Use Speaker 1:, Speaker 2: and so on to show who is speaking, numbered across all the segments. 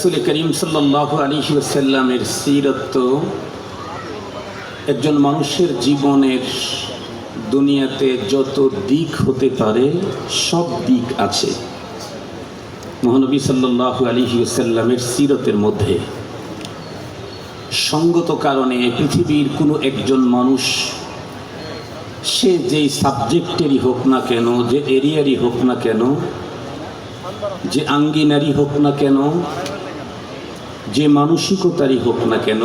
Speaker 1: রাসূল করিম সাল্লাল্লাহু আলাইহি ওয়াসাল্লামের সিরাত একজন মানুষের জীবনের দুনিয়াতে যত দিক হতে পারে সব দিক আছে মহানবী সাল্লাল্লাহু আলাইহি ওয়াসাল্লামের সিরাতের মধ্যে। সঙ্গত কারণে পৃথিবীর কোনো একজন মানুষ সে যেই সাবজেক্টেরই হোক না কেন, যে এরিয়ারই হোক না কেন, যে আঙ্গিনারই হোক না কেন, যে মানসিকতারই হোক না কেন,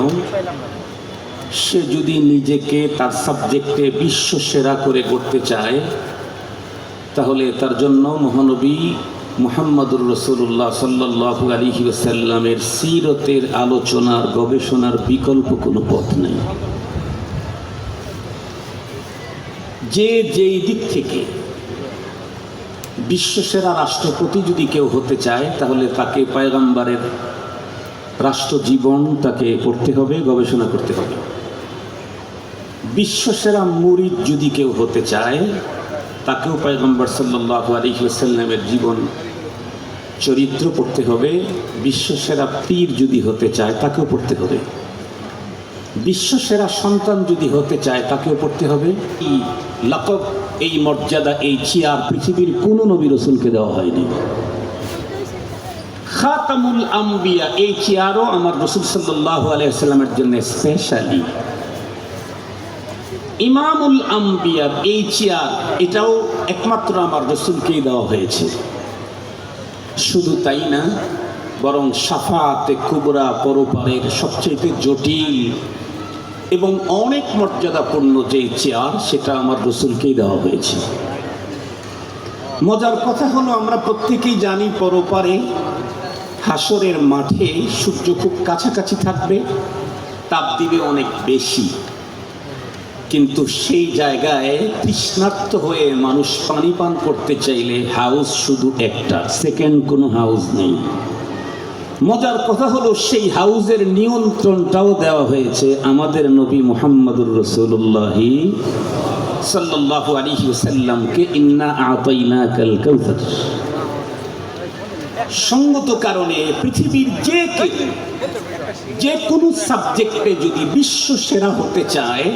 Speaker 1: সে যদি নিজেকে তার সাবজেক্টে বিশ্ব সেরা করে করতে চায় তাহলে তার জন্য মহানবী মুহাম্মদুর রাসূলুল্লাহ সাল্লাল্লাহু আলাইহি ওয়াসাল্লামের সিরতের আলোচনার গবেষণার বিকল্প কোনো পথ নেই। যে যেই দিক থেকে বিশ্বসেরা রাষ্ট্রপতি যদি কেউ হতে চায় তাহলে তাকে পয়গম্বরের রাষ্ট্রজীবন তাকে পড়তে হবে, গবেষণা করতে হবে। বিশ্বসেরা মুরিদ যদি কেউ হতে চায় তাকেও পয়গম্বর সাল্লাল্লাহু আলাইহি ওয়াসাল্লামের জীবন চরিত্র পড়তে হবে। বিশ্বসেরা পীর যদি হতে চায় তাকেও পড়তে হবে। বিশ্বসেরা সন্তান যদি হতে চায় তাকেও পড়তে হবে। এই লকব, এই মর্যাদা, এই চেয়ার পৃথিবীর কোনো নবী রাসূলকে দেওয়া হয়নি। খাতামুল আম্বিয়া, এই চেয়ারও আমার রাসূল সাল্লাল্লাহু আলাইহি ওয়াসাল্লামের জন্য স্পেশালি। ইমামুল আম্বিয়া, এই চেয়ার এটাও একমাত্র আমার রাসূলকেই দেওয়া হয়েছে। শুধু তাই না, বরং শাফাতে কুবরা, পরপারের সবচেয়ে জটিল এবং অনেক মর্যাদাপূর্ণ যে চেয়ার সেটা আমার রাসূলকেই দেওয়া হয়েছে। মজার কথা হলো আমরা প্রত্যেকেই জানি পরপারে হাসরের মাঠে সূর্য খুব কাছাকাছি থাকবে, তাপ দিবে অনেক বেশি, কিন্তু সেই জায়গায় তৃষ্ণার্ত হয়ে মানুষ পানি পান করতে চাইলে হাউস শুধু একটা, সেকেন্ড কোনো হাউস নেই। মজার কথা হলো সেই হাউজের নিয়ন্ত্রণটাও দেওয়া হয়েছে আমাদের নবী মুহাম্মদুর রাসূলুল্লাহ সাল্লাল্লাহু আলাইহি ওয়াসাল্লামকে। ইন্না আতাইনাকাল কাউসার। সঙ্গত কারণে পৃথিবীর যে কোনো সাবজেক্টে যদি বিশ্ব সেরা হতে চায়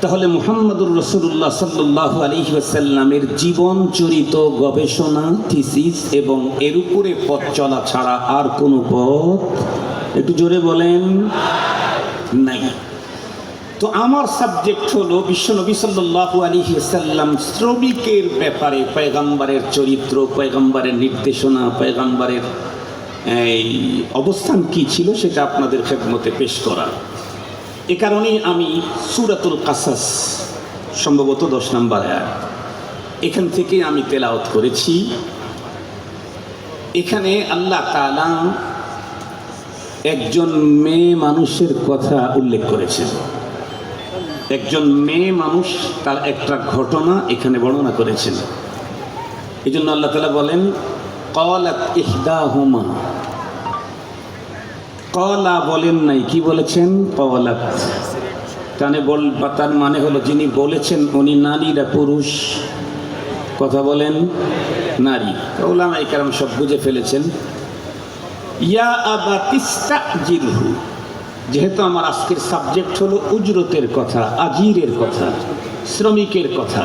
Speaker 1: তাহলে মুহাম্মদুর রাসূলুল্লাহ সাল্লাল্লাহু আলাইহি ওয়াসাল্লামের জীবন চরিত, গবেষণা, থিসিস এবং এর উপরে পথ চলা ছাড়া আর কোনো পথ, একটু জোরে বলেন, নাই। তো আমার সাবজেক্ট হলো বিশ্বনবী সাল্লাল্লাহু আলাইহি ওয়াসাল্লাম শ্রমিকের ব্যাপারে পয়গম্বরের চরিত্র, পয়গম্বরের নির্দেশনা, পয়গম্বরের এই অবস্থান কি ছিল সেটা আপনাদের খেদমতে পেশ করা। এ কারণেই আমি সূরাতুল কাসাস সম্ভবত 10 নম্বর আয়াত এখান থেকে আমি তেলাওয়াত করেছি। এখানে আল্লাহ তাআলা একজন মেয়ে মানুষের কথা উল্লেখ করেছেন। একজন মেয়ে মানুষ, তার একটা ঘটনা এখানে বর্ণনা করেছেন। এই জন্য আল্লাহ তাআলা বলেন ক্বালাত ইহদাহুমা। কলা বলেন নাই, কি বলেছেন? কলাত। তার মানে হলো যিনি বলেছেন উনি নারী না পুরুষ? কথা বলেন, নারী। উলামায়ে কেরাম সব বুঝে ফেলেছেন। ইয়া আবাতিস্তাজিলহু, যেহেতু আমার আজকের সাবজেক্ট হলো উজরতের কথা, আজিরের কথা, শ্রমিকের কথা,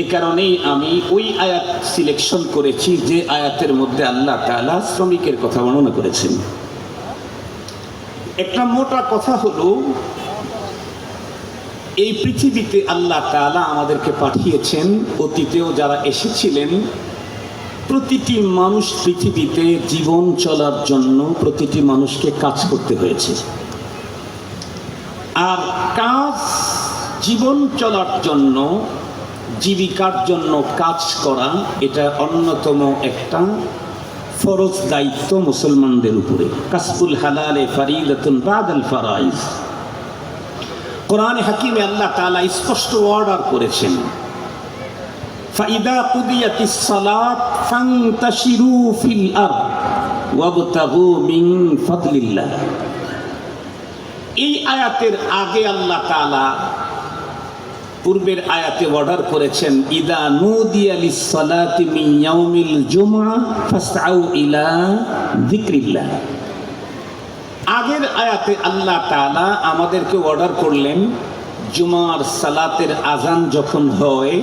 Speaker 1: এ কারণেই আমি ওই আয়াত সিলেকশন করেছি যে আয়াতের মধ্যে আল্লাহ তাআলা শ্রমিকের কথা বর্ণনা করেছেন। একটা মোটা কথা হলো এই পৃথিবীতে আল্লাহ তাআলা আমাদেরকে পাঠিয়েছেন। অতীতেও যারা এসেছিলেন, প্রতিটি মানুষ পৃথিবীতে জীবন চলার জন্য প্রতিটি মানুষকে কাজ করতে হয়েছে। আর কাজ, জীবন চলার জন্য, জীবিকার জন্য কাজ করা, এটা অন্যতম একটা ফরজ দায়িত্ব মুসলমানদের উপরে। কাসবুল হালালে ফারিদাতুন বাদাল ফারাইজ। কোরআনে হাকিমে আল্লাহ তাআলা স্পষ্ট অর্ডার করেছেন, ফাইদা কুদিয়াতিস সালাত ফান্তাশিরু ফিল আরদ ওয়াবতাগু মিন ফাদলিল্লাহ। এই আয়াতের আগে আল্লাহ তাআলা পূর্বের আয়াতে অর্ডার করেছেন ইদা নুদিয়া লিস-সালাতি মিন ইয়াউমিল জুমআহ ফাসআউ ইলা যিকরিল্লাহ। আগের আয়াতে আল্লাহ তাআলা আমাদেরকে অর্ডার করলেন জুমার সালাতের আজান যখন হয়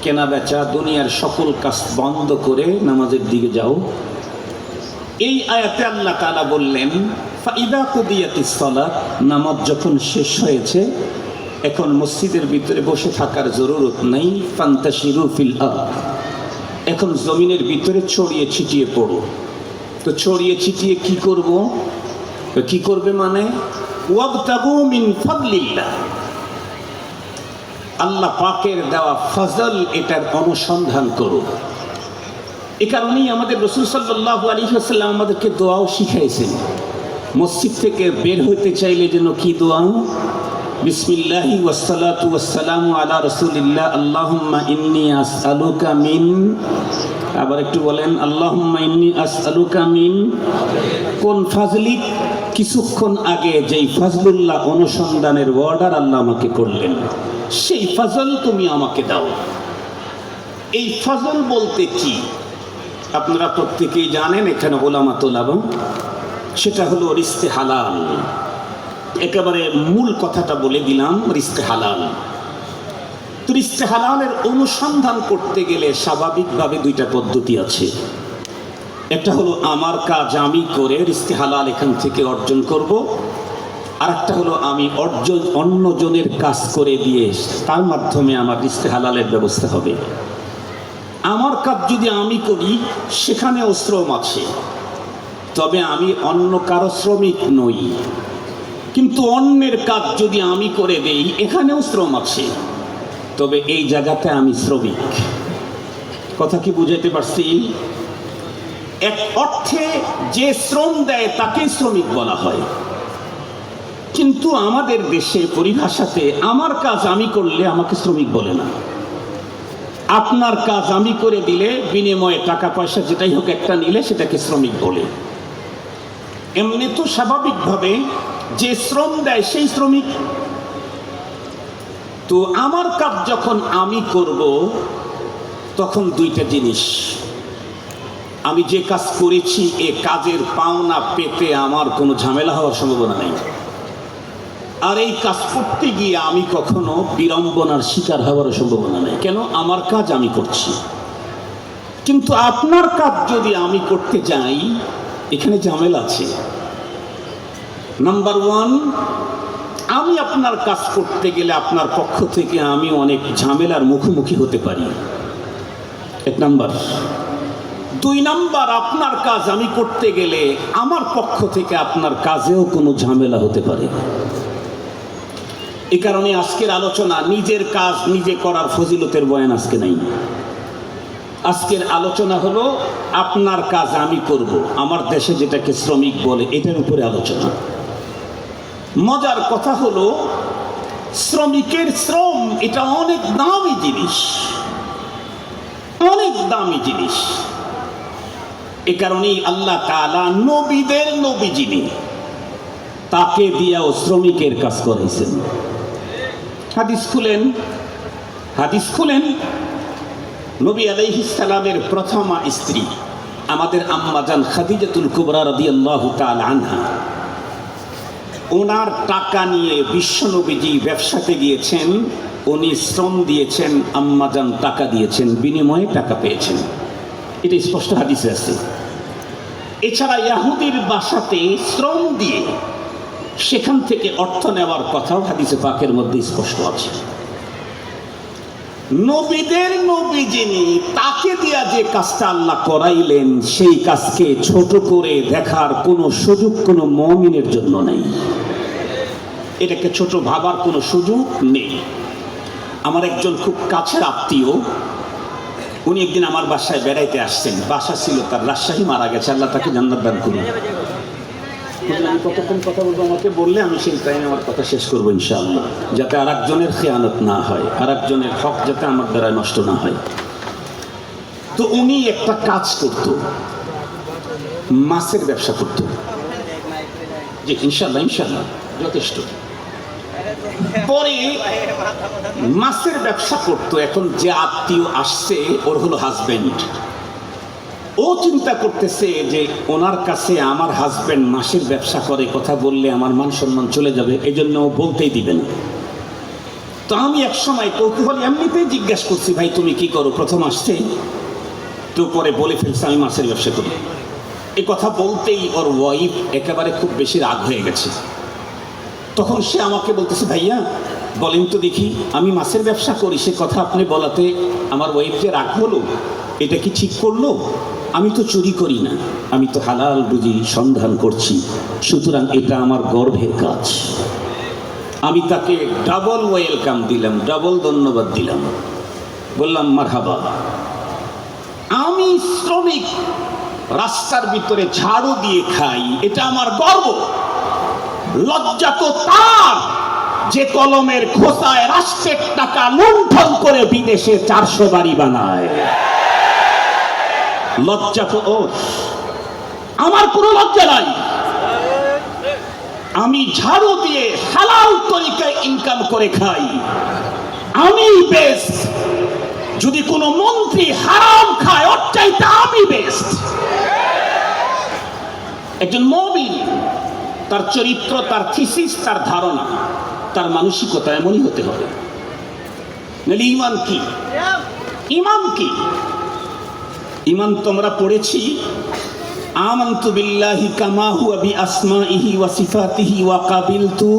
Speaker 1: কেনা বেচা দুনিয়ার সকল কাজ বন্ধ করে নামাজের দিকে যাও। এই আয়াতে আল্লাহ তাআলা বললেন ফাইদা কুদিয়াতিস সালাত, নামাজ যখন শেষ হয়েছে এখন মসজিদের ভিতরে বসে থাকার জরুরত নেই, ফান্তাশিরু ফিল আরদ, এখন জমিনের ভিতরে ছড়িয়ে ছিটিয়ে পড়ো। তো ছড়িয়ে ছিটিয়ে কি করব? কি করবে মানে ওয়াবতাগু মিন ফাদলিল্লাহ, আল্লাহ পাকের দেওয়া ফজল এটার অনুসন্ধান করো। এ কারণেই আমাদের রাসূল সাল্লাল্লাহু আলাইহি ওয়াসাল্লাম আমাদেরকে দোয়াও শিখাইছেন। মসজিদ থেকে বের হইতে চাইলে যেন কি দোয়া, বিসমিল্লাহি ওয়াসসালাতু ওয়াসসালামু আলা রাসূলিল্লাহ আল্লাহুম্মা ইন্নী আসআলুকা মিন, আবার একটু বলেন আল্লাহুম্মা ইন্নী আসআলুকা মিন কোন ফাজলি, কিছুক্ষণ আগে যেই ফজলুল্লাহ অনুসন্ধানের অর্ডার আল্লাহ আমাকে করলেন সেই ফজল তুমি আমাকে দাও। এই ফজল বলতে কি আপনারা প্রত্যেকেই জানেন, এখানে ওলামা তোলাবা, সেটা হলো রিজকে হালাল। একেবারে মূল কথাটা বলে দিলাম, রিজকে হালাল। তো রিজকে হালালের অনুসন্ধান করতে গেলে স্বাভাবিকভাবে দুইটা পদ্ধতি আছে। একটা হলো আমার কাজ আমি করে রিজকে হালাল এখান থেকে অর্জন করব, আর একটা হলো আমি অন্যজনের কাজ করে দিয়ে তার মাধ্যমে আমার রিজকে হালালের ব্যবস্থা হবে। আমার কাজ যদি আমি করি সেখানেও শ্রম আছে, তবে আমি অন্য কারো শ্রমিক নই। কিন্তু অন্যের কাজ যদি আমি করে দেই এখানেও শ্রম আছে, তবে এই জায়গাতে আমি শ্রমিক। কথা কি বুঝাইতে পারছি? এক অর্থে যে শ্রম দেয় তাকেই শ্রমিক বলা হয়, কিন্তু আমাদের দেশে পরিভাষাতে আমার কাজ আমি করলে আমাকে শ্রমিক বলে না। আপনার কাজ আমি করে দিলে বিনিময়ে টাকা পয়সা যেটাই হোক একটা নিলে সেটাকে শ্রমিক বলে। এমনি তো স্বাভাবিকভাবে যে শ্রম দেয় সেই শ্রমিক। তো আমার কাজ যখন আমি করব তখন দুইটা জিনিস, আমি যে কাজ করেছি এ কাজের পাওনা পেতে আমার কোনো ঝামেলা হওয়ার সম্ভাবনা নেই, আর এই কাজ করতে গিয়ে আমি কখনো বিড়ম্বনার শিকার হওয়ার সম্ভাবনা নেই। কেন? আমার কাজ আমি করছি। কিন্তু আপনার কাজ যদি আমি করতে যাই এখানে ঝামেলা আছে। নাম্বার ওয়ান, আমি আপনার কাজ করতে গেলে আপনার পক্ষ থেকে আমি অনেক ঝামেলার মুখোমুখি হতে পারি, এক নাম্বার। দুই নাম্বার, আপনার কাজ আমি করতে গেলে আমার পক্ষ থেকে আপনার কাজেও কোনো ঝামেলা হতে পারে। এই কারণে আজকের আলোচনা নিজের কাজ নিজে করার ফজিলতের বয়ান আজকে নাই। আজকের আলোচনা হলো আপনার কাজ আমি করব, আমার দেশে যেটাকে শ্রমিক বলে, এটার উপরে আলোচনা। মজার কথা হলো শ্রমিকের শ্রম এটা অনেক দামি জিনিস, অনেক দামি জিনিস। এ কারণেই আল্লাহ তাআলা নবীদের নবী যিনি তাকে দিয়াও শ্রমিকের কাজ করাইছেন। হাদিস খুলেন নবী আলাইহিস সালামের প্রথমা স্ত্রী আমাদের আম্মা জান খাদিজাতুল কুবরা রাদিয়াল্লাহু তাআলা আনহা, ওনার টাকা নিয়ে বিশ্বনবীজি ব্যবসাতে গিয়েছেন, উনি শ্রম দিয়েছেন, আম্মা জান টাকা দিয়েছেন, বিনিময়ে টাকা পেয়েছেন। এটা স্পষ্ট হাদিসে আছে। এছাড়া ইহুদির বাসাতে শ্রম দিয়ে সেখান থেকে অর্থ নেওয়ার কথাও হাদিসে পাকের মধ্যে স্পষ্ট আছে। নবীদের নবী যিনি তাকে দিয়া যে কাজটা আল্লাহ করাইলেন সেই কাজকে ছোট করে দেখার কোনো সুযোগ কোনো মুমিনের জন্য নেই, এটাকে ছোট ভাবার কোনো সুযোগ নেই। আমার একজন খুব কাছের আত্মীয়, উনি একদিন আমার বাসায় বেড়াইতে আসছেন। বাসা ছিল তার রাজশাহী, মারা গেছে, আল্লাহ তাকে জান্নাত দান করুন। আমি কতক্ষণ কথা বলবো আমাকে বললে আমি সেই টাইমে আমার কথা শেষ করবো ইনশাআল্লাহ, যাতে আর একজনের খেয়ানত না হয়, আর একজনের হক যাতে আমার দ্বারা নষ্ট না হয়। তো উনি একটা কাজ করত, মাছের ব্যবসা করত। জি ইনশাআল্লাহ, ইনশাআল্লাহ যথেষ্ট। পরে মাছের ব্যবসা করতো। এখন যে আত্মীয় আসছে ওর হলো হাজবেন্ড, ও চিন্তা করতেছে যে ওনার কাছে আমার হাজবেন্ড মাছের ব্যবসা করে, কথা বললে আমার মান সম্মান চলে যাবে, এই জন্য ও বলতেই দিবে না। তো আমি এক সময় কৌতূহল এমনিতেই জিজ্ঞাসা করছি, ভাই তুমি কি করো? প্রথম আসছে তো পরে বলে ফেলছে আমি মাছের ব্যবসা করি। এই কথা বলতেই ওর ওয়াইফ একেবারে খুব বেশি রাগ হয়ে গেছে। তখন সে আমাকে বলতেছে, ভাইয়া বলেন তো দেখি, আমি মাছের ব্যবসা করি, সে কথা আপনি বলাতে আমার ওয়াইফ যে রাগ হলো, এটা কি ঠিক করলো? আমি তো চুরি করি না, আমি তো হালাল বুঝি সন্ধান করছি, সুতরাং এটা আমার গর্বের কাজ। আমি তাকে ডাবল ওয়েলকাম দিলাম, ডাবল ধন্যবাদ দিলাম, বললাম মারহাবা। আমি শ্রমিক, রাস্তার ভিতরে ঝাড়ু দিয়ে খাই, এটা আমার গর্ব। লজ্জা তো তার যে কলমের খোসায় রাষ্ট্রের টাকা লুণ্ঠন করে বিদেশে 400 বাড়ি বানায়। লজ্জা তো ওর, আমার কোনো লজ্জা নাই। আমি ঝাড়ু দিয়ে হালাল তরিকায় ইনকাম করে খাই, আমি বেস্ট। যদি কোনো মন্ত্রী হারাম খায় ওর চাইতে আমি বেস্ট। একজন মুমিন তার চরিত্র, তার থিসিস, তার ধারণা, তার মানসিকতা এমনই হতে হবে। নাহলে ঈমান কি? ঈমান কি? ঈমান তোমরা পড়েছি, আমানতু বিল্লাহি কামা হুয়া বিআসমাইহি ওয়া সিফাতিহি ওয়া কাবিলতু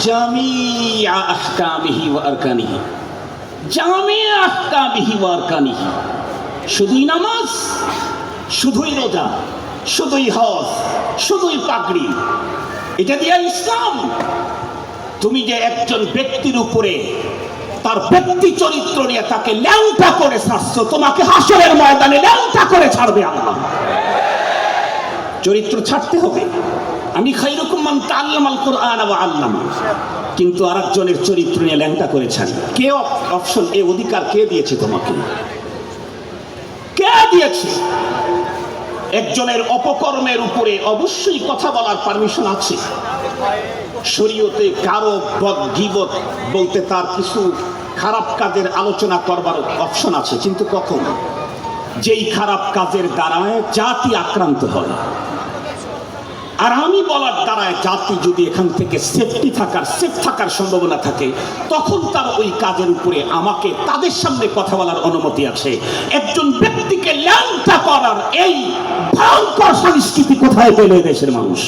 Speaker 1: জামিআ আহকামিহি ওয়া আরকানিহি। জামিআ আহকামিহি ওয়া আরকানিহি, শুধুই নামাজ, শুধুই রোজা, শুধুই হজ, শুধুই পাগড়ি, এটা দিয়া ইসলাম? তুমি যে একজন ব্যক্তির উপরে তার ব্যক্তি চরিত্র নিয়ে তাকে ল্যাংটা করে ছাড়ছো, তোমাকে হাসরের ময়দানে ল্যাংটা করে ছাড়বে আল্লাহ। চরিত্র ছাড়তে হবে। আমি খায়রুকুম মান তাআল্লামাল কুরআন ওয়া আল্লামা, কিন্তু আরেকজনের চরিত্র নিয়ে ল্যাংটা করে ছাড়ি। কে অপশন, এই অধিকার কে দিয়েছে তোমাকে? কে দিয়েছে? একজনের অপকর্মের উপরে অবশ্যই কথা বলার পারমিশন আছে শরীয়তে। কারো গীবত বলতে তার কিছু খারাপ কাজের আলোচনা করবার অপশন আছে, কিন্তু কখন? যেই খারাপ কাজের দ্বারায় জাতি আক্রান্ত হয়। আর আমি বলার দ্বারায় জাতি যদি এখান থেকে সেফ থাকার সম্ভাবনা থাকে, তখন তার ওই কাজের উপরে আমাকে তাদের সামনে কথা বলার অনুমতি আছে। একজন ব্যক্তিকে ল্যাংটা করার এই ভয়ঙ্কর সংস্কৃতি কোথায় পেলে দেশের মানুষ?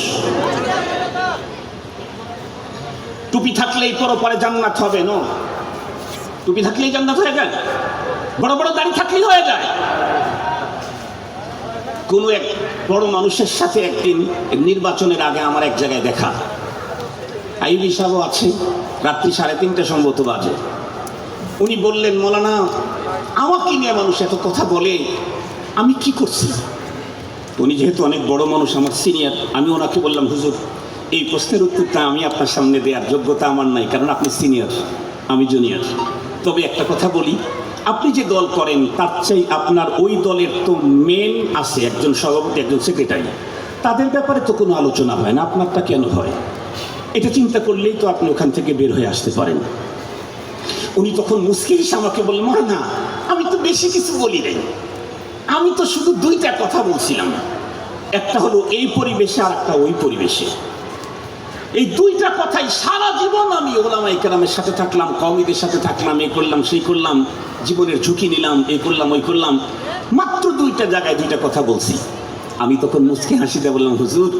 Speaker 1: টুপি থাকলেই পরপরে জান্নাত হবে না? টুপি থাকলেই জান্নাত হয়ে যায়? বড় বড় দাড়ি থাকলেই হয়ে যায়? কোন এক বড় মানুষের সাথে একদিন নির্বাচনের আগে আমার এক জায়গায় দেখা, আইবি সাহেব আছে, রাত্রি 3:30 সম্ভবত বাজে। উনি বললেন, মৌলানা আমাকে নিয়ে মানুষ এত কথা বলে, আমি কি করছি? উনি যেহেতু অনেক বড় মানুষ, আমার সিনিয়র, আমি ওনাকে বললাম, হুজুর এই প্রশ্নের উত্তরটা আমি আপনার সামনে দেওয়ার যোগ্যতা আমার নাই, কারণ আপনি সিনিয়র, আমি জুনিয়র। তবে একটা কথা বলি, আপনি যে দল করেন তার চাই আপনার ওই দলের তো মেন আছে, একজন সভাপতি, একজন সেক্রেটারি, তাদের ব্যাপারে তো কোনো আলোচনা হয় না, আপনারটা কেন হয়? এটা চিন্তা করলেই তো আপনি ওখান থেকে বের হয়ে আসতে পারেন। উনি তখন মুশকিল আমাকে বললেন, না আমি তো বেশি কিছু বলি নাই, আমি তো শুধু 2টা কথা বলছিলাম, একটা হলো এই পরিবেশে আর একটা ওই পরিবেশে। এই 2টা কথাই সারা জীবন আমি ওলামায়ে কেরামের সাথে থাকলাম, কওমীদের সাথে থাকলাম, এই করলাম সেই করলাম, জীবনের ঝুঁকি নিলাম, এই করলাম ওই করলাম, মাত্র 2টা জায়গায় 2টা কথা বলছি। আমি তখন মুচকি হাসিতে বললাম, হুজুর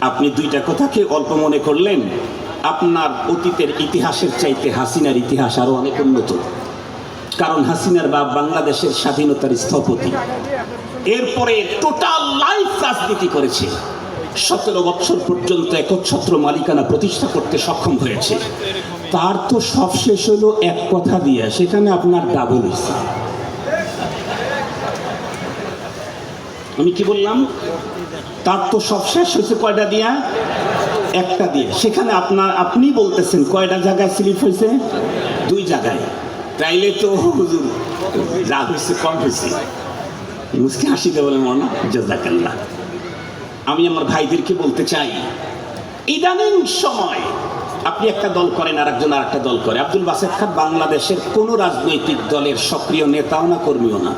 Speaker 1: আপনি 2টা কথাকে অল্প মনে করলেন, আপনার অতীতের ইতিহাসের চাইতে হাসিনার ইতিহাস আরো অনেক উন্নত। কারণ হাসিনার বাপ বাংলাদেশের স্বাধীনতার স্থপতি, এরপরে টোটাল লাইফ রাজনীতি করেছে, 17 বছর পর্যন্ত একচ্ছত্র মালিকানা প্রতিষ্ঠা করতে সক্ষম হয়েছে। তার তো সব শেষ হলো এক কথা দিয়ে, সেখানে আপনার ডাবল হয়েছে। আমি কি বললাম? তার তো সব শেষ হয়েছে কয়টা দিয়া? একটা দিয়ে। সেখানে আপনি বলতেছেন কয়টা জায়গায় স্লিপ হয়েছে? 2 জায়গায়। তাইলে তো হুজুর রাগ হয়েছে, কম হয়েছে। মুস্কি হাসিতে বলে, মনে জাযাকাল্লাহ। আমি আমার ভাইদেরকে বলতে চাই, ইদানিং সময় আপনি একটা দল করেন, আর একজন আর একটা দল করে। আব্দুল বাসেত খান বাংলাদেশের কোন রাজনৈতিক দলের সক্রিয় নেতাও না, কর্মীও না।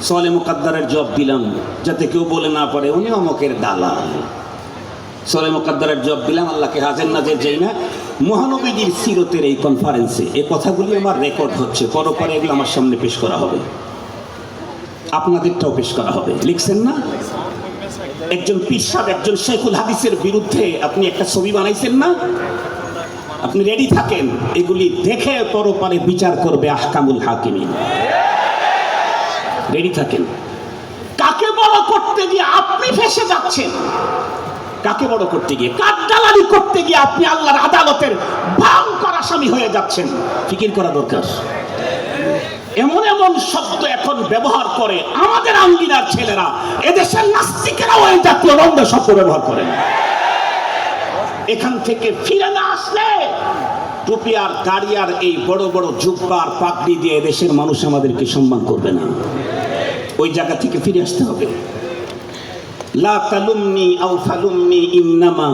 Speaker 1: সওয়ালে মুকাদ্দারের জবাব দিলাম যাতে কেউ বলে না পারে উনি অমকের দালাল। সওয়ালে মুকাদ্দারের জবাব দিলাম, আল্লাহকে হাজের নাজের যাই না। মহানবীজির সিরতের এই কনফারেন্সে এই কথাগুলি আমার রেকর্ড হচ্ছে, পরে এগুলো আমার সামনে পেশ করা হবে, আপনাদেরটাও পেশ করা হবে। লিখছেন না? একজন পীর সাহেব, একজন শেখুল হাদিসের বিরুদ্ধে আপনি একটা ছবি বানাইছেন না? আপনি রেডি থাকেন, এগুলি দেখে পরপারে বিচার করবে আহকামুল হাকিমিন। রেডি থাকেন। কাকে বড় করতে গিয়ে আপনি ফেসে যাচ্ছেন? কাকে বড় করতে গিয়ে, কার দালালি করতে গিয়ে আপনি আল্লাহর আদালতের ভয়ঙ্কর আসামি হয়ে যাচ্ছেন? ফিকির করা দরকার। এমন এমন শব্দ এখন ব্যবহার করে আমাদের আঙ্গিনার ছেলেরা, এদেশের নাস্তিকেরাও এই জাতীয় রঙ্গ শব্দ ব্যবহার করেন। এখান থেকে ফিরে না আসলে টুপি আর দাড়ি আর এই বড় বড় জুব্বার পাগড়ি দিয়ে এদেশের মানুষ আমাদেরকে সম্মান করবে না। ওই জায়গা থেকে ফিরে আসতে হবে। লা তালুমনি আও ফালুমনি ইন্নামা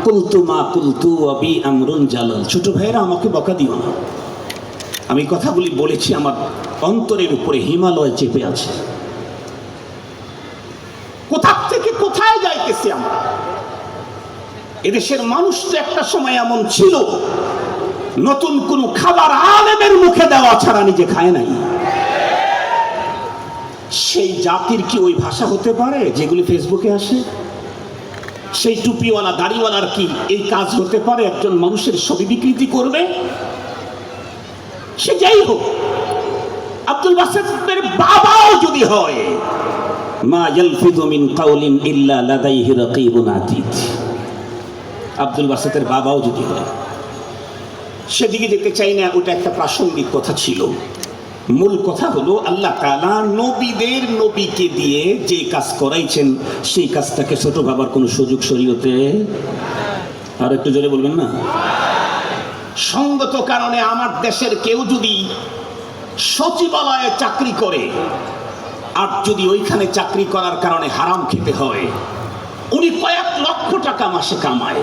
Speaker 1: কুলতু মা কুলতু আবি আমরুন জালাল। ছোট ভাইরা, আমাকে বকা দিও না। আমি কথাগুলি বলেছি, আমার অন্তরের উপরে হিমালয় চেপে আছে। কোথা থেকে কোথায় যাইতেছি আমরা? এদেশের মানুষ তো একটা সময় এমন ছিল, নতুন কোন খাবার আলেমের মুখে দেওয়া ছাড়া নিজে খায় নাই। সেই জাতির কি ওই ভাষা হতে পারে যেগুলি ফেসবুকে আসে? সেই টুপিওয়ালা দাড়িওয়ালার কি এই কাজ হতে পারে? একজন মানুষের ছবি বিকৃতি করবে? সে যাই হোক, আব্দুল বাসেতের বাবাও যদি হয়, মা ইয়ালফিযু মিন কাওলিন ইল্লা লাদাইহি রাকীবুন আতীদ। আব্দুল বাসেতের বাবাও যদি হয়, সেদিকে যেতে চাই না, ওটা একটা প্রাসঙ্গিক কথা ছিল। মূল কথা হলো আল্লাহ তাআলা নবীদের নবীকে দিয়ে যে কাজ করাইছেন সেই কাজটাকে ছোট ভাবার কোনো সুযোগ শরীয়তে। আর একটু জোরে বলবেন না? সঙ্গত কারণে আমার দেশের কেউ যদি সচিবালয়ে চাকরি করে, আর যদি ওইখানে চাকরি করার কারণে হারাম খেতে হয়, উনি কয়েক লক্ষ টাকা মাসে কামায়,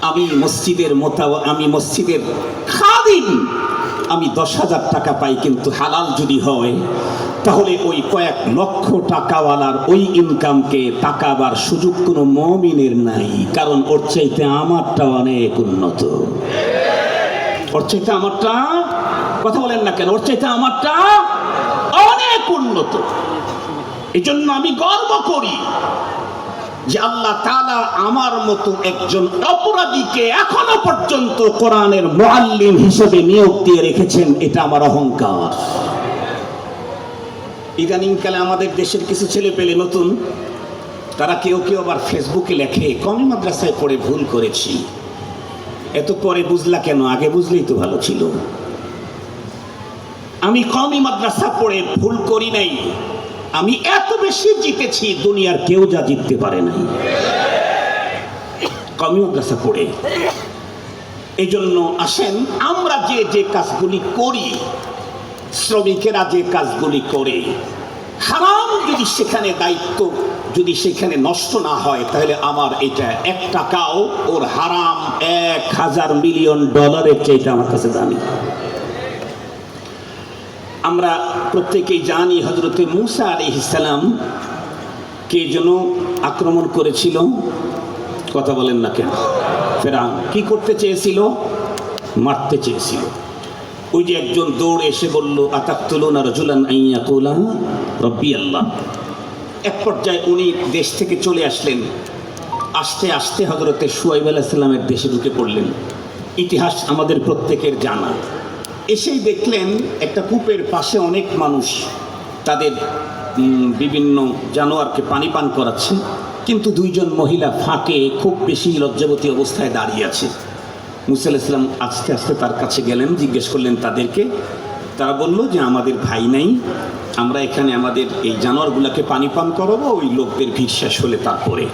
Speaker 1: আমি মসজিদের খাদিম, আমি 10,000 টাকা পাই, কিন্তু হালাল যদি হয় তাহলে ওই কয়েক লক্ষ টাকাওয়ালার ওই ইনকামকে তাকাবার সুযোগ কোনো মুমিনের নাই। কারণ ওর চাইতে আমারটা অনেক উন্নত। ওর চাইতে আমারটা, কথা বলেন না কেন, ওর চাইতে আমারটা অনেক উন্নত। এই জন্য আমি গর্ব করি যে আল্লাহ তাআলা আমার মতো একজন অপরাধীকে এখনো পর্যন্ত কোরআনের মুআল্লিম হিসেবে নিয়োগ দিয়ে রেখেছেন। এটা আমার অহংকার। ইদানিংকালে আমাদের দেশের কিছু ছেলে পেলে নতুন, তারা কেউ আবার ফেসবুকে লেখে, কওমি মাদ্রাসায় পড়ে ভুল করেছি। এত পরে বুঝলা কেন? আগে বুঝলেই তো ভালো ছিল। আমি কওমি মাদ্রাসা পড়ে ভুল করি নাই, আমি এত বেশি জিতেছি দুনিয়ার কেউ যা জিততে পারে নাই কওমি মাদ্রাসা পড়ে। এই জন্য আসেন, আমরা যে কাজগুলি করি, শ্রমিকেরা যে কাজগুলি করে, হারাম যদি সেখানে দায়িত্ব যদি সেখানে নষ্ট না হয়, তাহলে আমার এটা 1 টাকাও ওর হারাম 1000 মিলিয়ন ডলারের চাইতে আমার কাছে দামি। আমরা প্রত্যেকেই জানি হযরতে মূসা আলাইহিস সালাম কে যেন আক্রমণ করেছিল। কথা বলেন না কেন? ফেরাউন কি করতে চেয়েছিল? মারতে চেয়েছিল। ওই যে একজন দৌড়ে এসে বলল, আতাকতুলুনা রাজুলান আন ইয়াকুলা রাব্বি আল্লাহ। এক পর্যায়ে উনি দেশ থেকে চলে আসলেন। আস্তে আস্তে হযরতে শুআয়ব আলাইহিস সালামের দেশে ঢুকে পড়লেন। ইতিহাস আমাদের প্রত্যেকের জানা। এসেই দেখলেন একটা কূপের পাশে অনেক মানুষ তাদের বিভিন্ন জানোয়ারকে পানি পান করাচ্ছে, কিন্তু 2 জন মহিলা ফাঁকে খুব বেশি লজ্জাবতী অবস্থায় দাঁড়িয়ে আছে। মূসা আলাইহিস সালাম আস্তে আস্তে তার কাছে গেলেন, জিজ্ঞেস করলেন তাদেরকে। তারা বলল যে আমাদের ভাই নাই, আমরা এখানে আমাদের এই জানোয়ারগুলোকে পানি পান করাবো, ওই লোকদের ভিড় শেষ হলে তারপরে।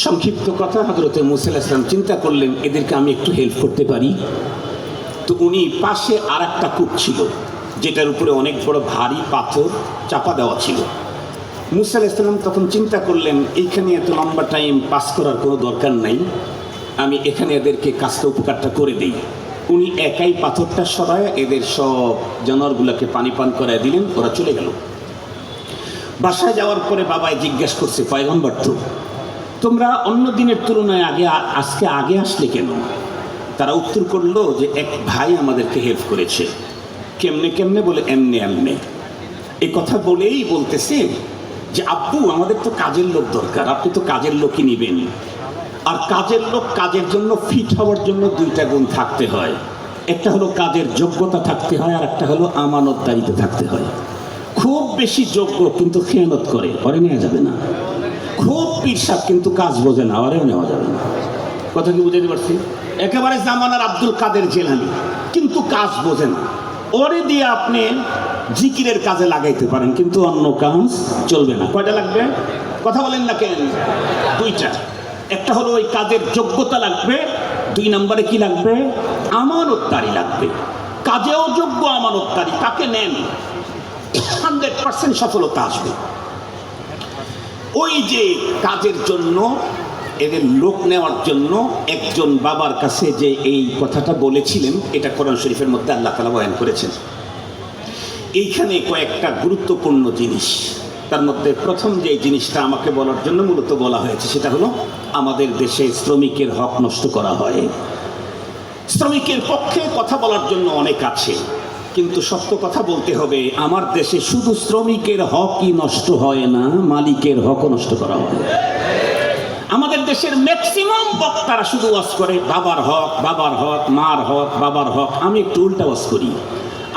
Speaker 1: সংক্ষিপ্ত কথা, হযরতে মূসা আলাইহিস সালাম চিন্তা করলেন এদেরকে আমি একটু হেল্প করতে পারি। তো উনি পাশে আর একটা কূপ ছিল, যেটার উপরে অনেক বড় ভারী পাথর চাপা দেওয়া ছিল। মূসা আলাইহিস সালাম তখন চিন্তা করলেন এইখানে এত লম্বা টাইম পাস করার কোনো দরকার নাই, আমি এখানে এদেরকে কাজটা উপকারটা করে দিই। উনি একাই পাথরটা সরায় এদের সব জানোয়ারগুলোকে পানি পান করায় দিলেন, ওরা চলে গেল। বাসায় যাওয়ার পরে বাবাই জিজ্ঞেস করছে, পয়গম্বর তো তোমরা অন্য দিনের তুলনায় আজকে আগে আসলে কেন? তারা উত্তর করলো যে এক ভাই আমাদেরকে হেল্প করেছে। কেমনে কেমনে? বলে এমনে এমনে। এই কথা বলেই বলতেছে যে আব্বু আমাদের তো কাজের লোক দরকার, আপনি তো কাজের লোকই নিবেন। আর কাজের লোক কাজের জন্য ফিট হওয়ার জন্য দুইটা গুণ থাকতে হয়, একটা হলো কাজের যোগ্যতা থাকতে হয়, আর একটা হলো আমানতদারিতে থাকতে হয়। খুব বেশি যোগ্য কিন্তু খেয়ানত করে, ওরে নেওয়া যাবে না। খুব পিরসাদ কিন্তু কাজ বোঝে না, ওরেও নেওয়া যাবে না। কথা কি বুঝাতে পারছি? একেবারে জামানার আব্দুল কাদের জেলানি, কিন্তু কাজ বোঝে না, ওরে দিয়ে আপনি জিকিরের কাজে লাগাইতে পারেন, কিন্তু অন্য কাজ চলবে না। কয়টা লাগবে? কথা বলেন না কেন? দুইটা। একটা হলো ওই কাজের যোগ্যতা লাগবে, দুই নম্বরে কি লাগবে? আমানতদারি লাগবে। কাজেও যোগ্য আমানতদারি, তাকে নেন, 100% সফলতা আসবে। ওই যে কাজের জন্য এদের লোক নেওয়ার জন্য একজন বাবার কাছে যে এই কথাটা বলেছিলেন, এটা কোরআন শরীফের মধ্যে আল্লাহ তাআলা বয়ান করেছেন। এইখানে কয়েকটা গুরুত্বপূর্ণ জিনিস, তার মধ্যে প্রথম যে জিনিসটা আমাকে বলার জন্য মূলত বলা হয়েছে সেটা হলো আমাদের দেশে শ্রমিকের হক নষ্ট করা হয়। শ্রমিকের পক্ষে কথা বলার জন্য অনেক আছে, কিন্তু সত্য কথা বলতে হবে, আমার দেশে শুধু শ্রমিকের হকই নষ্ট হয় না, মালিকের হকও নষ্ট করা হয়। আমাদের দেশের ম্যাক্সিমাম বক্তারা শুধু ওয়াজ করে বাবার হক, বাবার হক, মার হক, বাবার হক। আমি একটু উল্টা ওয়াজ করি।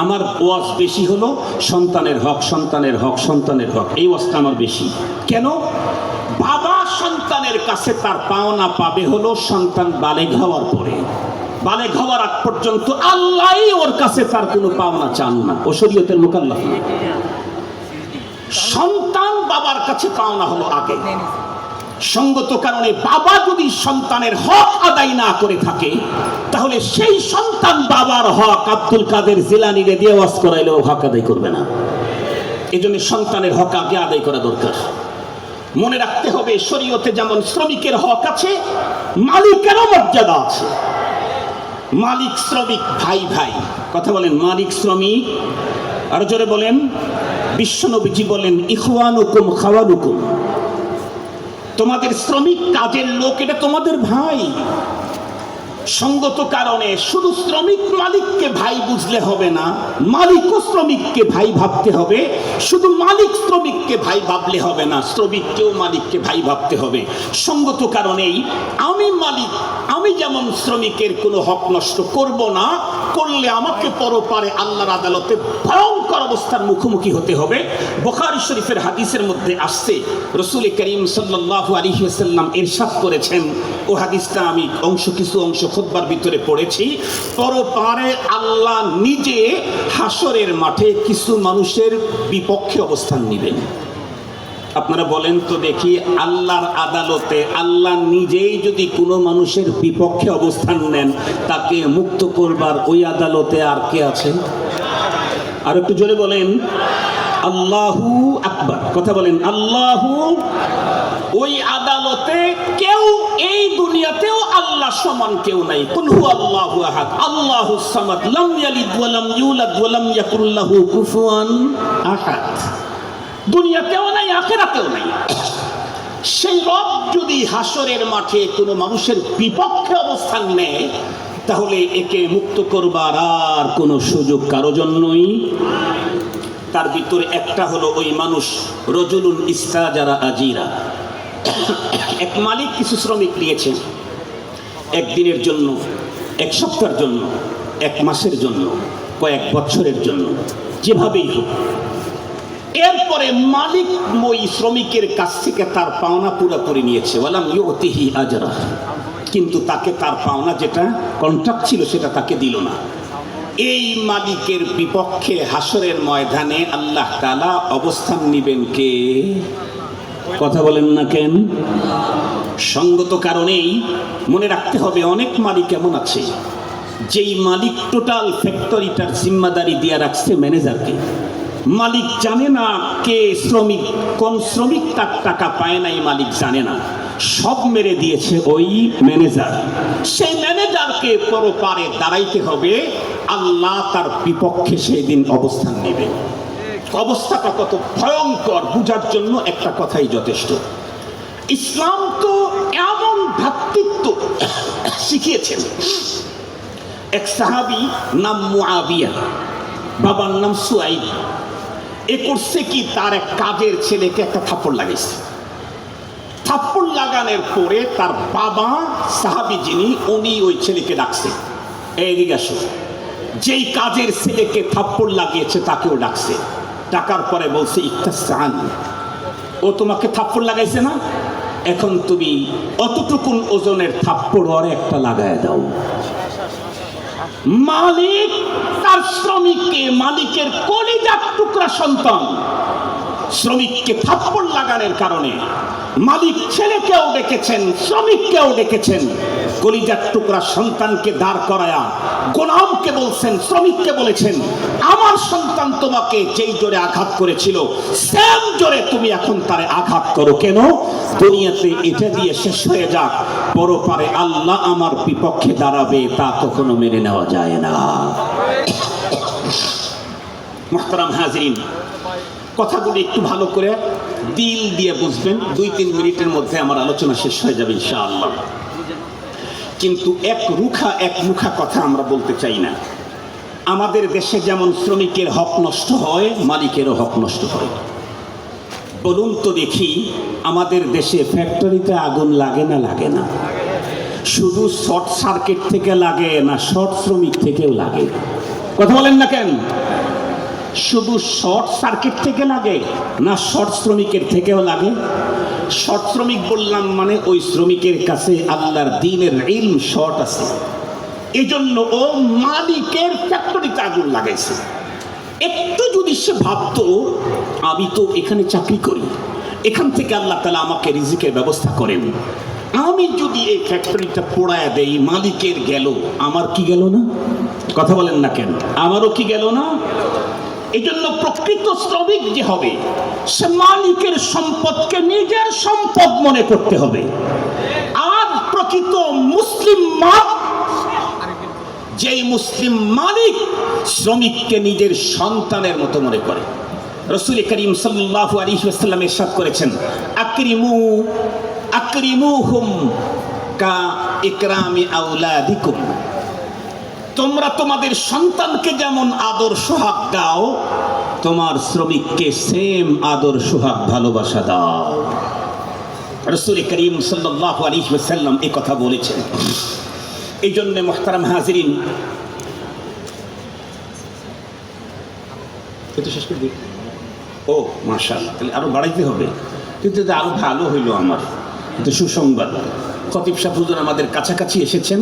Speaker 1: আমার ওয়াজ বেশি হলো সন্তানের হক, সন্তানের হক, সন্তানের হক। এই ওয়াজটা আমার বেশি। কেন? বাবা সন্তানের কাছে তার পাওনা পাবে হলো সন্তান বালেগ হওয়ার পরে। বালেগ হওয়ার আগ পর্যন্ত আল্লাহ ওর কাছে তার কোনো পাওনা চান না, ও শরীয়তের মুকাল্লাফ না। সন্তান বাবার কাছে পাওনা হলো আগে। সঙ্গত কারণে বাবা যদি সন্তানের হক আদায় না করে থাকে, তাহলে সেই সন্তান বাবার হক আব্দুল কাদের জিলানীরে দিয়ে ওয়াজ করাইলেও হক আদায় করবে না। এজন্য সন্তানের হক আগে আদায় করা দরকার। মনে রাখতে হবে, শরীয়তে যেমন শ্রমিকের হক আছে, মালিকেরও মর্যাদা আছে। মালিক শ্রমিক ভাই ভাই। কথা বলেন, মালিক শ্রমিক। আরো জোরে বলেন। বিশ্বনবীজি বলেন, ইখওয়ানুকুম খাওয়ানুকুম। তোমাদের শ্রমিক কাজের লোক, এটা তোমাদের ভাই। সঙ্গত কারণে শুধু শ্রমিক মালিককে ভাই বুঝলে হবে না, মালিকও শ্রমিককে ভাই ভাবতে হবে। শুধু মালিক শ্রমিককে ভাই ভাবলে হবে না, শ্রমিককেও মালিককে ভাই ভাবতে হবে। সঙ্গত কারণেই আমি মালিক, আমি যেমন শ্রমিকের কোনো হক নষ্ট করব না, করলে আমাকে পরপারে আল্লাহর আদালতে ভয়ঙ্কর অবস্থার মুখোমুখি হতে হবে। বুখারী শরীফের হাদিসের মধ্যে আসছে, রাসূল করিম সাল্লাল্লাহু আলাইহি ওয়াসাল্লাম ইরশাদ করেছেন, ও হাদিসটা আমি কিছু অংশ খুতবার ভিতরে পড়েছি, পরপারে আল্লাহ নিজে হাসরের মাঠে কিছু মানুষের বিপক্ষে অবস্থান নেবেন। আপনারা বলেন তো দেখি, আল্লাহর আদালতে আল্লাহ নিজেই যদি কোনো মানুষের বিপক্ষে অবস্থান নেন, তাকে মুক্ত করবার ওই আদালতে আর কে আছে? আর একটু জোরে বলেন, আল্লাহু আকবার। কথা বলেন, আল্লাহু। ওই আদালতে কেউ, এই দুনিয়াতেও আল্লাহ সমান কেউ নাই। কুল হু আল্লাহু আহাদ, আল্লাহুস সামাদ, লাম ইয়ালিদ ওয়া লাম ইউলাদ ওয়া লাম ইয়াকুল লাহু কুফুয়ান আহাদ। দুনিয়াতেও নাই, আখিরাতেও নাই। সেই রব যদি হাসরের মাঠে কোনো মানুষের বিপক্ষে অবস্থান নেয়, তাহলে একে মুক্ত করবার আর কোনো সুযোগ কারো জন্যই। তার ভিতরে একটা হলো ওই মানুষ রজুলুন ইস্তাজারা আজিরা। এক মালিক কিছু শ্রমিক নিয়েছেন, একদিনের জন্য, এক সপ্তাহের জন্য, এক মাসের জন্য, কয়েক বছরের জন্য, যেভাবেই হোক। এরপরে মালিক ওই শ্রমিকের কাছ থেকে তার পাওনা পুরোপুরি নিয়েছে, ওয়ালাম ইউতিহি আজরা, কিন্তু তাকে তার পাওনা যেটা কন্ট্রাক্ট ছিল সেটা তাকে দিল না। এই মালিকের বিপক্ষে হাসরের ময়দানে আল্লাহ তাআলা অবস্থান নেবেন কে? কথা বলেন না কেন? সঙ্গত কারণেই মনে রাখতে হবে, অনেক মালিক এমন আছে যেই মালিক টোটাল ফ্যাক্টরিটার জিম্মাদারি দিয়ে রাখছে ম্যানেজারকে। মালিক জানে না কে শ্রমিক, কোন শ্রমিক তার টাকা পায় না, এই মালিক জানে না। সব মেরে দিয়েছে ওই ম্যানেজার। সেই ম্যানেজারকে পরপারে দাঁড়াইতে হবে, আল্লাহ তার বিপক্ষে সেই দিন অবস্থান নেবে। অবস্থাটা কত ভয়ঙ্কর বুঝার জন্য একটা কথাই যথেষ্ট। ইসলাম তো এমন ভ্রাতৃত্ব শিখিয়েছেন। এক সাহাবী নাম মুআবিয়া, বাবার নাম সুয়াইদ। এ করছে কি, তার এক কাজের ছেলেকে একটা থাপ্পড় লাগাইছে। থাপ্পড় লাগানোর পরে তার বাবা সাহাবী যিনি, উনি ওই ছেলেকে ডাকছে, এইদিকে আসো। যেই কাজের ছেলেকে থাপ্পড় লাগিয়েছে তাকেও ডাকছে। ডাকার পরে বলছে, ইক্তাসান, ও তোমাকে থাপ্পড় লাগাইছে না, এখন তুমি অতটুকুন ওজনের থাপ্পড় ওর একটা লাগায় দাও। মালিক তার শ্রমিককে, মালিকের কলিজার টুকরা সন্তান শ্রমিককে থাপ্পড় লাগানোর কারণে মালিক ছেলেকেও ডেকেছেন, শ্রমিককেও ডেকেছেন। কলিজার টুকরা সন্তানকে দাঁড় করায়া গোলামকে বলছেন, শ্রমিককে বলেছেন, আমার সন্তান তোমাকে যেই জোরে আঘাত করেছিল সেম জোরে তুমি এখন তারে আঘাত করো। কেন? দুনিয়াতে এটা দিয়ে শেষ হয়ে যাক, পরপারে আল্লাহ আমার বিপক্ষে দাঁড়াবে, তা কখনো মেনে নেওয়া যায় না। মুহতারাম হাজিরিন, কথাগুলি একটু ভালো করে দিল দিয়ে বুঝবেন। 2-3 মিনিটের মধ্যে আমার আলোচনা শেষ হয়ে যাবে ইনশাআল্লাহ। কিন্তু এক মুখা কথা আমরা বলতে চাই না। আমাদের দেশে যেমন শ্রমিকের হক নষ্ট হয়, মালিকেরও হক নষ্ট হয়। বলুন তো দেখি, আমাদের দেশে ফ্যাক্টরিতে আগুন লাগে না লাগে না? শুধু শর্ট সার্কিট থেকে লাগে না শর্ট শ্রমিক থেকেও লাগে? কথা বলেন না কেন? শুধু শর্ট সার্কিট থেকে লাগে না শর্ট শ্রমিকের থেকেও লাগে? শর্ট শ্রমিক বললাম মানে ওই শ্রমিকের কাছে আল্লাহর দ্বীনের ইলম শর্ট আছে, এজন্য ও মালিকের ফ্যাক্টরিতে আগুন লাগাইছে। একটু যদি সে ভাবতো, আমি তো এখানে চাকরি করি, এখান থেকে আল্লাহ তাআলা আমাকে রিজিকের ব্যবস্থা করেন, আমি যদি এই ফ্যাক্টরিটা পোড়ায় দেই, মালিকের গেল, আমার কি গেল না? কথা বলেন না কেন? আমারও কি গেল না? এই জন্য প্রকৃত শ্রমিক যে হবে, সে মালিকের সম্পদকে নিজের সম্পদ মনে করতে হবে। আর প্রকৃত মুসলিম যেই মুসলিম মালিক শ্রমিককে নিজের সন্তানের মতো মনে করে। রাসূল করিম সাল্লাল্লাহু আলাইহি ওয়াসাল্লাম ইরশাদ করেছেন, আকরিমুহুম কা ইকরামি আওলাদিকুম, তোমরা তোমাদের সন্তানকে যেমন আদর সোহাগ দাও, তোমার শ্রমিককে সেম আদর সোহাগ ভালোবাসা দাও। রাসূল করিম সাল্লাল্লাহু আলাইহি ওয়াসাল্লাম এই কথা বলেছেন। এই জন্য মুহতারাম হাজিরিন, এটা শেষ করে দিই। ও মাশাআল্লাহ, তাহলে আরো বাড়াইতে হবে, কিন্তু আরো ভালো হইলো। আমার এটা সুসংবাদ। খতিব সাহেব হুজুর আমাদের কাছাকাছি এসেছেন,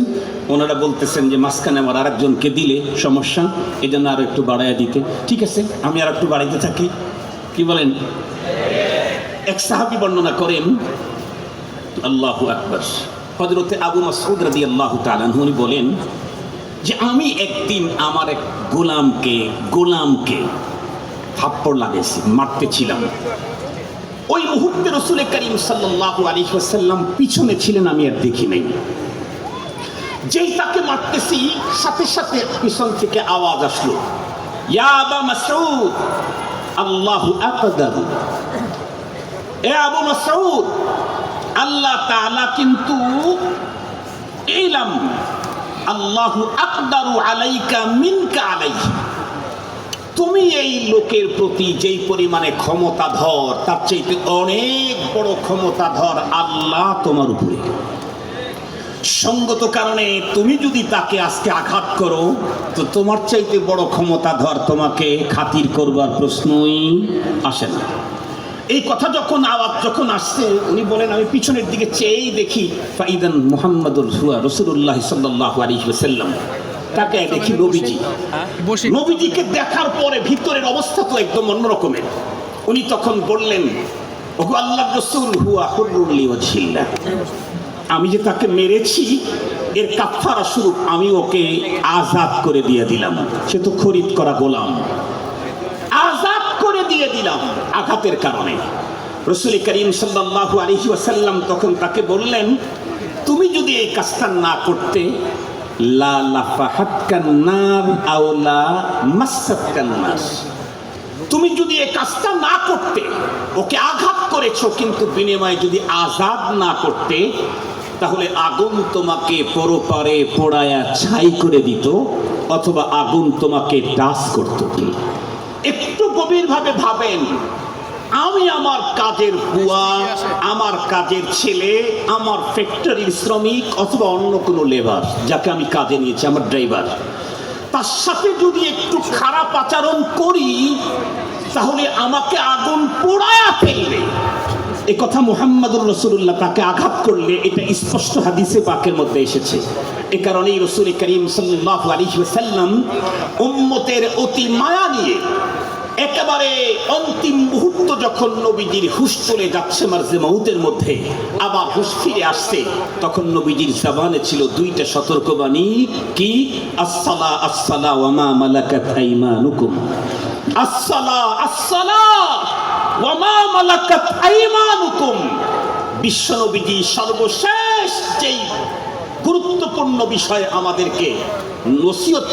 Speaker 1: ওনারা বলতেছেন যে মাঝখানে আমার আরেকজনকে দিলে সমস্যা, এই জন্য আরো একটু বাড়াইয়া দিতে। ঠিক আছে, আমি আর একটু বাড়াইতে থাকি, কি বলেন? এক সাহাবী বর্ণনা করেন, আল্লাহু আকবার, হযরতে আবু মাসউদ রাদিয়াল্লাহু তাআলা আনহু বলেন যে আমি একদিন আমার এক গোলামকে থাপ্পড় লাগাইছি, মারতেছিলাম। ওই মুহূর্তে রাসূল করিম সাল্লাল্লাহু আলাইহি ওয়াসাল্লাম পিছনে ছিলেন, আমি আর দেখি নাই। যেই তাকে মারতেছি, সাথে সাথে পিছন থেকে আওয়াজ আসলো, ইয়া আবা মাসউদ আল্লাহু আকবার। এ আবু মাসউদ, আল্লাহ তাআলা কিন্তু ইলাম আল্লাহু আকদারু আলাইকা মিনকা আলাইহি, তুমি এই লোকের প্রতি যেই পরিমাণে ক্ষমতাধর, তার চাইতে অনেক বড় ক্ষমতাধর আল্লাহ তোমার উপরে। সঙ্গত কারণে তুমি যদি তাকে আজকে আঘাত করো, তো তোমার চাইতে বড় ক্ষমতাধর তোমাকে খাতির করবার প্রশ্নই আসে না। এই কথা আওয়াজ যখন আসছে, উনি বলেন আমি পিছনের দিকে চেয়েই দেখি, ফাইদান মুহাম্মাদুর রাসূলুল্লাহ সাল্লাল্লাহু আলাইহি ওয়াসাল্লাম, তাকে দেখি নবীজিকে দেখার পরে ভিতরের অবস্থা তো একদম অন্যরকমের। উনি তখন বললেন, ওগো আল্লাহর রাসূল, হুয়া হুররুল লিওয়াজহিল্লাহ, আমি যে তাকে মেরেছি এর কাফারা স্বরূপ আমি ওকে আজাদ করে দিয়ে দিলাম। সে তো খরিদ করা গোলাম, আজাদ করে দিয়ে দিলাম আঘাতের কারণে। রাসূল করিম সাল্লাল্লাহু আলাইহি ওয়াসাল্লাম তখন তাকে বললেন, তুমি যদি এই কাজটা না করতে, লা লাফাহাতকান নার আও লা মাসসাতকান নাস, তুমি যদি এই কাজটা না করতে, ওকে আঘাত করেছো কিন্তু বিনিময়ে যদি আযাব না করতে, তাহলে আগুন তোমাকে পরপারে পোড়ায়া ছাই করে দিত, অথবা আগুন তোমাকে টাচ করত। একটু গভীরভাবে ভাবেন, আমি আমার কাজের বুয়া, আমার কাজের ছেলে, আমার ফ্যাক্টরির শ্রমিক অথবা অন্য কোনো লেবার যাকে আমি কাজে নিয়েছি, আমার ড্রাইভার, তার সাথে যদি একটু খারাপ আচরণ করি তাহলে আমাকে আগুন পোড়ায়া ফেলবে। এ কথা মুহাম্মদুর রাসূলুল্লাহ তাকে আঘাত করলে এটা স্পষ্ট হাদিসে পাকের মধ্যে এসেছে। এ কারণেই রাসূল করিম সাল্লাল্লাহু আলাইহি ওয়াসাল্লাম উম্মতের অতি মায়া নিয়ে একেবারে অন্তিম মুহূর্ত যখন নবীজির হুশ চলে যাচ্ছে মারজে মাউতের মধ্যে, আবার হুশ ফিরে আসছে, তখন নবীজির জবানে ছিল দুইটা সতর্কবাণী। কি? আসসালা আসসালা ওয়া মা মালাকাত আইমানুকুম, আসসালা আসসালা ওয়া মা মালাকাত আইমানুকুম। বিশ্ব নবীজি সর্বশেষ যেই গুরুত্বপূর্ণ বিষয় আমাদেরকে নসিহত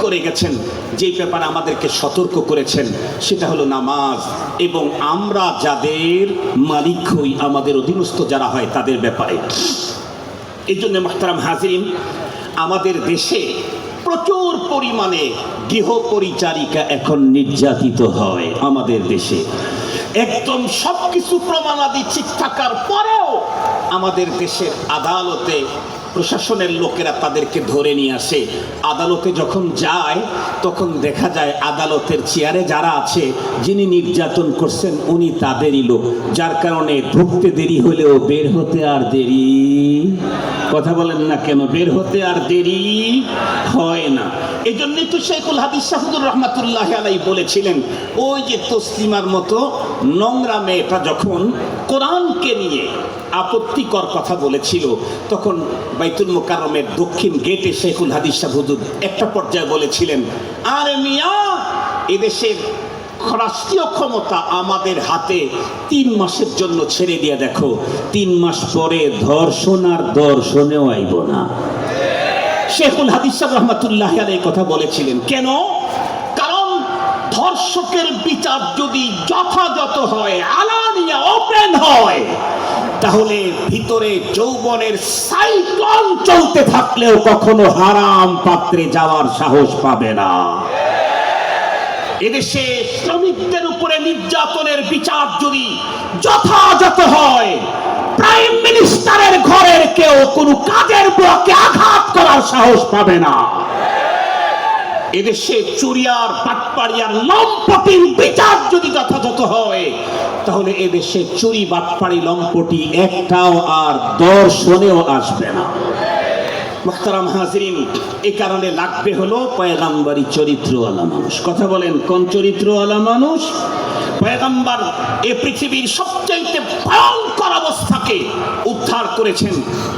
Speaker 1: করে গেছেন, যেই ব্যাপারে আমাদেরকে সতর্ক করেছেন, সেটা হলো নামাজ, এবং আমরা যাদের মালিক হই, আমাদের অধীনস্থ যারা হয় তাদের ব্যাপারে। এই জন্য মুহতারাম হাজিরিন, আমাদের দেশে প্রচুর পরিমাণে গৃহ পরিচারিকা এখন নির্যাতিত হয়। আমাদের দেশে একদম সবকিছু প্রমাণাদি ঠিক থাকার পরেও আমাদের দেশের আদালতে প্রশাসনের লোকেরা তাদেরকে ধরে নিয়ে আসে। আদালতে যখন যায় তখন দেখা যায় আদালতের চেয়ারে যারা আছে, যিনি নির্যাতন করছেন উনি তাদেরই লোক, যার কারণে ঢুকতে দেরি হলেও বের হতে আর দেরি, কথা বলেন না কেন, বের হতে আর দেরি হয় না। এই জন্যই তো শেখুল হাদিস শাহুদুর রহমাতুল্লাহ আলাইহি বলেছিলেন, ওই যে তসলিমার মতো নোংরা মেয়েটা যখন কোরআনকে নিয়ে আপত্তিকর কথা বলেছিল, তখন বাইতুল মুকাররমের দক্ষিণ গেটে শেখুল হাদিস শাহুদুর একটা পর্যায়ে বলেছিলেন, আরে মিয়া, এদেশের রাষ্ট্রীয় ক্ষমতা আমাদের হাতে 3 মাসের জন্য ছেড়ে দিয়ে দেখো, 3 মাস পরে ধর্ষণ আর দর্শনেও আইব না। শেখুল হাদিস রহমাতুল্লাহ আলাইহি কথা বলেছিলেন। কেন? কারণ ধর্ষকের বিচার যদি যথাযথ হয়, আলানিয়া ওপেন হয়, তাহলে ভিতরে যৌবনের সাইক্লোন চলতে থাকলেও কখনো হারাম পাত্রে যাওয়ার সাহস পাবে না। এদেশে শ্রমিকদের উপরে নির্যাতনের বিচার যদি যথাযথ হয়, প্রাইম মিনিস্টারের ঘরের কেউ কোনো কাজের বুয়াকে আঘাত করার সাহস পাবে না। এদেশে চুরিয়ার, বাটপাড়িয়ার, লম্পটির বিচার যদি যথাযথ হয়, তাহলে এদেশে চুরি, বাটপাড়ি, লম্পটি একটাও আর দর্শনেও আসবে না। মুহতারাম হাজিরিন, এই কারণে লাগবে হলো পয়গাম্বরী চরিত্রওয়ালা মানুষ। কথা বলেন, কোন চরিত্রওয়ালা মানুষ? পয়গাম্বর এই পৃথিবীর সবচাইতে ভয়ঙ্কর অবস্থাকে উদ্ধার করেছেন।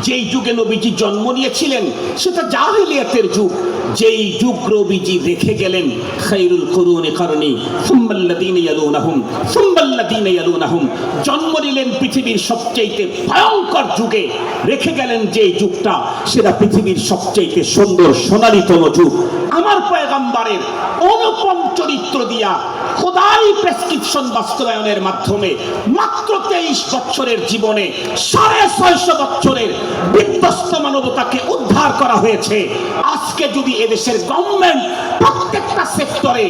Speaker 1: যেই যুগে নবীজি জন্ম নিয়েছিলেন সেটা জাহিলিয়াতের যুগ। যেই যুগ নবীজি রেখে গেলেন, খায়রুল কুরুনি কারনি সুম্মাল্লাযীনা ইয়ালুনাহুম সুম্মাল্লাযীনা ইয়ালুনাহুম, জন্ম নিলেন পৃথিবীর সবচাইতে ভয়ঙ্কর যুগে, রেখে গেলেন যেই যুগটা, সেটা পৃথিবীর সবচাইতে সুন্দর সোনালীতম যুগ। আমার পয়গাম্বরের অনুপম চরিত্র দিয়া খোদাই প্রেসক্রিপশন বাস্তবায়নের মাধ্যমে মাত্র 23 বছরের জীবনে 650 বছরের বিধ্বস্ত মানবতাকে উদ্ধার করা হয়েছে। আজকে যদি এদেশের গভর্নমেন্ট প্রত্যেকটা সেক্টরে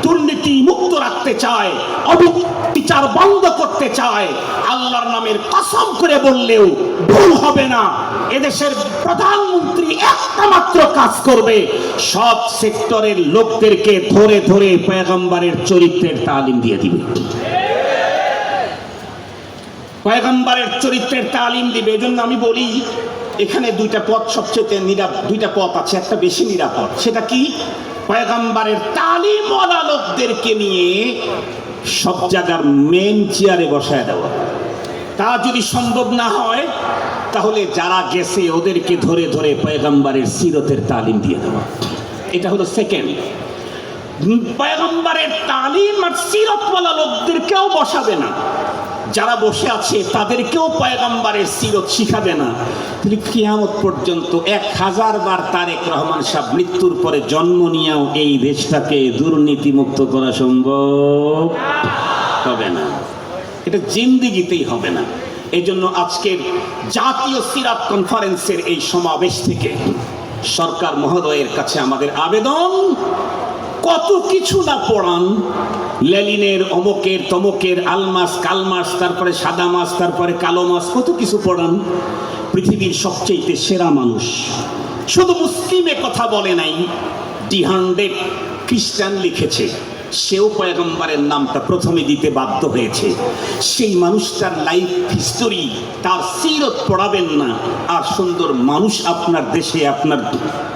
Speaker 1: দুর্নীতি মুক্ত রাখতে চায়, অবিচার বন্ধ করতে চায়, আল্লাহর নামের কসম করে বললেও ভুল হবে না, এদেশের প্রধানমন্ত্রী একটা মাত্র কাজ করবে, সব সেক্টরের লোকদেরকে ধরে ধরে পয়গম্বরের চরিত্রের তালিম দিয়ে দিবে। পয়গম্বরের চরিত্রের তালিম দিবে। এজন্য আমি বলি, এখানে দুইটা পথ সবচেয়ে দুইটা পথ আছে, একটা বেশি নিরাপদ। সেটা কি? পয়গম্বরের তালিমওয়ালা লোকদেরকে নিয়ে সব জায়গার মেন চেয়ারে বসায় দেওয়া। তা যদি সম্ভব না হয়, তাহলে যারা গেছে ওদেরকে ধরে ধরে পয়গম্বরের সিরতের তালিম দিয়ে দেওয়া। এটা হলো সেকেন্ড। পয়গম্বরের তালিম আর সিরতওয়ালা লোকদেরকেও বসাবে না, যারা বসে আছে তাদেরকেও পয়গম্বরের সিরত শিখাবে না। তাহলে কিয়ামত পর্যন্ত 1000 বার তারেক রহমান সাহেব মৃত্যুর পরে জন্ম নিয়েও এই দেশটাকে দুর্নীতিমুক্ত করা সম্ভব হবে না, এটা জিন্দিগিতেই হবে না। এই জন্য আজকের জাতীয় সিরাত কনফারেন্সের এই সমাবেশ থেকে সরকার মহোদয়ের কাছে আমাদের আবেদন, কত কিছু না পড়ান, লেলিনের অমকের তমকের আলমাস কালমাস, তারপরে সাদা মাছ, তারপরে কালো মাছ, কত কিছু পড়ান। পৃথিবীর সবচেয়ে সেরা মানুষ শুধু মুসলিমে কথা বলে নাই, ডি100 খ্রিস্টান লিখেছে, সেও পয়গম্বরের নামটা প্রথমে দিতে বাধ্য হয়েছে। সেই মানুষটার লাইফ হিস্টোরি, তার সিরত পড়াবেন না আর সুন্দর মানুষ আপনার দেশে আপনার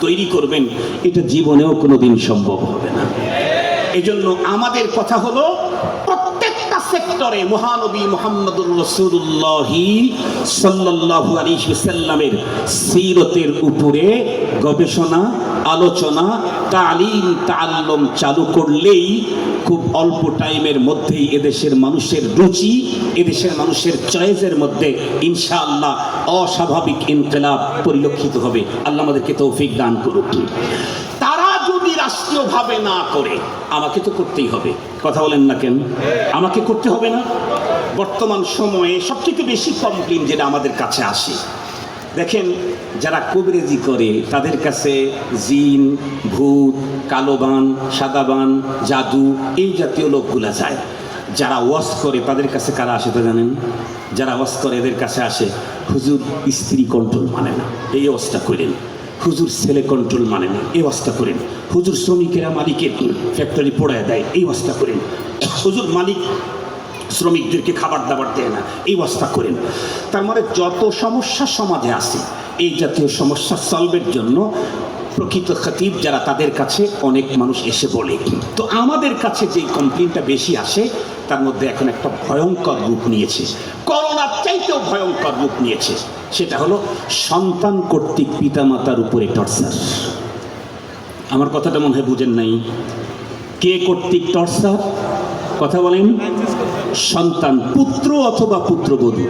Speaker 1: তৈরি করবেন, এটা জীবনেও কোনোদিন সম্ভব হবে না। এজন্য আমাদের কথা হলো প্রত্যেকটা সেক্টরে মহানবী মুহাম্মদুর রাসূলুল্লাহ সাল্লাল্লাহু আলাইহি ওয়াসাল্লামের সিরতের উপরে গবেষণা, আলোচনা, তালিম, তাআল্লুম চালু করলেই খুব অল্প টাইমের মধ্যেই এদেশের মানুষের রুচি, এদেশের মানুষের চয়েসের মধ্যে ইনশাআল্লাহ অস্বাভাবিক ইনকিলাব পরিলক্ষিত হবে। আল্লাহ আমাদেরকে তৌফিক দান করুক। তারা যদি রাষ্ট্রীয়ভাবে না করে, আমাকে তো করতেই হবে। কথা বলেন না কেন? আমাকে করতে হবে না? বর্তমান সময়ে সবথেকে বেশি কমপ্লেইন যেটা আমাদের কাছে আসে, দেখেন যারা কবিরাজি করে তাদের কাছে জিন, ভূত, কালোবান, সাদাবান, জাদু এই জাতীয় লোকগুলা যায়। যারা ওয়াজ করে তাদের কাছে কারা আসে তো জানেন? যারা ওয়াজ করে এদের কাছে আসে, হুজুর স্ত্রী কন্ট্রোল মানে না, এই অবস্থা করেন। হুজুর ছেলে কন্ট্রোল মানে না, এই অবস্থা করেন। হুজুর শ্রমিকেরা মালিকের ফ্যাক্টরি পোড়ায় দেয়, এই অবস্থা করেন। হুজুর মালিক শ্রমিকদেরকে খাবার দাবার দেয় না, এই অবস্থা করেন। তার মানে যত সমস্যা সমাজে আছে, এই জাতীয় সমস্যা সলভের জন্য প্রকৃত খতিব যারা, তাদের কাছে অনেক মানুষ এসে বলে। তো আমাদের কাছে যে কমপ্লেনটা বেশি আসে তার মধ্যে এখন একটা ভয়ঙ্কর রূপ নিয়েছে, করোনার চাইতেও ভয়ঙ্কর রূপ নিয়েছে। সেটা হলো সন্তান কর্তৃক পিতামাতার উপরে টর্চার। আমার কথাটা মনে হয় বুঝেন নাই। কে কর্তৃক টর্চার? কথা বলেন। সন্তান, পুত্র অথবা পুত্রবধূ।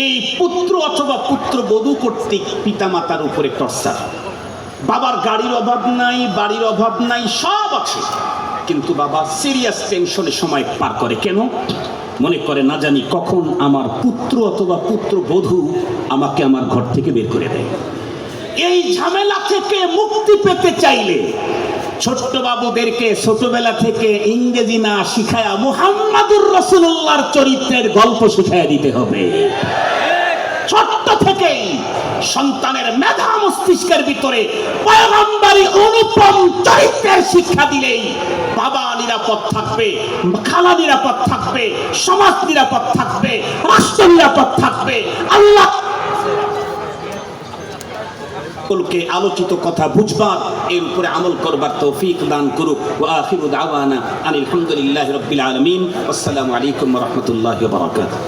Speaker 1: এই পুত্র অথবা পুত্রবধূ কর্তৃক পিতামাতার উপরে টর্চার। বাবার গাড়ির অভাব নাই, বাড়ির অভাব নাই, সব আছে, কিন্তু বাবা সিরিয়াস টেনশনে সময় পার করে। কেন? মনে করে না জানি কখন আমার পুত্র অথবা পুত্রবধূ আমাকে আমার ঘর থেকে বের করে দেয়। এই ঝামেলা থেকে মুক্তি পেতে চাইলে ছোট্ট বাবুদেরকে ছোটবেলা থেকে ইংরেজি না শিখায়া মুহাম্মাদুর রাসূলুল্লাহর চরিত্রের গল্প শিখায়া দিতে হবে। ছোট্ট থেকেই সন্তানের মেধা মস্তিষ্কের ভিতরে পয়গম্বরী অনুপম চরিত্রের শিক্ষা দিলেই বাবা নিরাপদ থাকবে, খালা নিরাপদ থাকবে, সমাজ নিরাপদ থাকবে, রাষ্ট্র নিরাপদ থাকবে। আল্লাহ আলোচিত কথা বুঝবার, এর উপরে আমল করবার তৌফিক দান করুক। ওয়া আখিরু দাওয়ানা আনিল হামদুলিল্লাহি রাব্বিল আলামিন। আসসালামু আলাইকুম ওয়া রাহমাতুল্লাহি ওয়া বারাকাতুহু।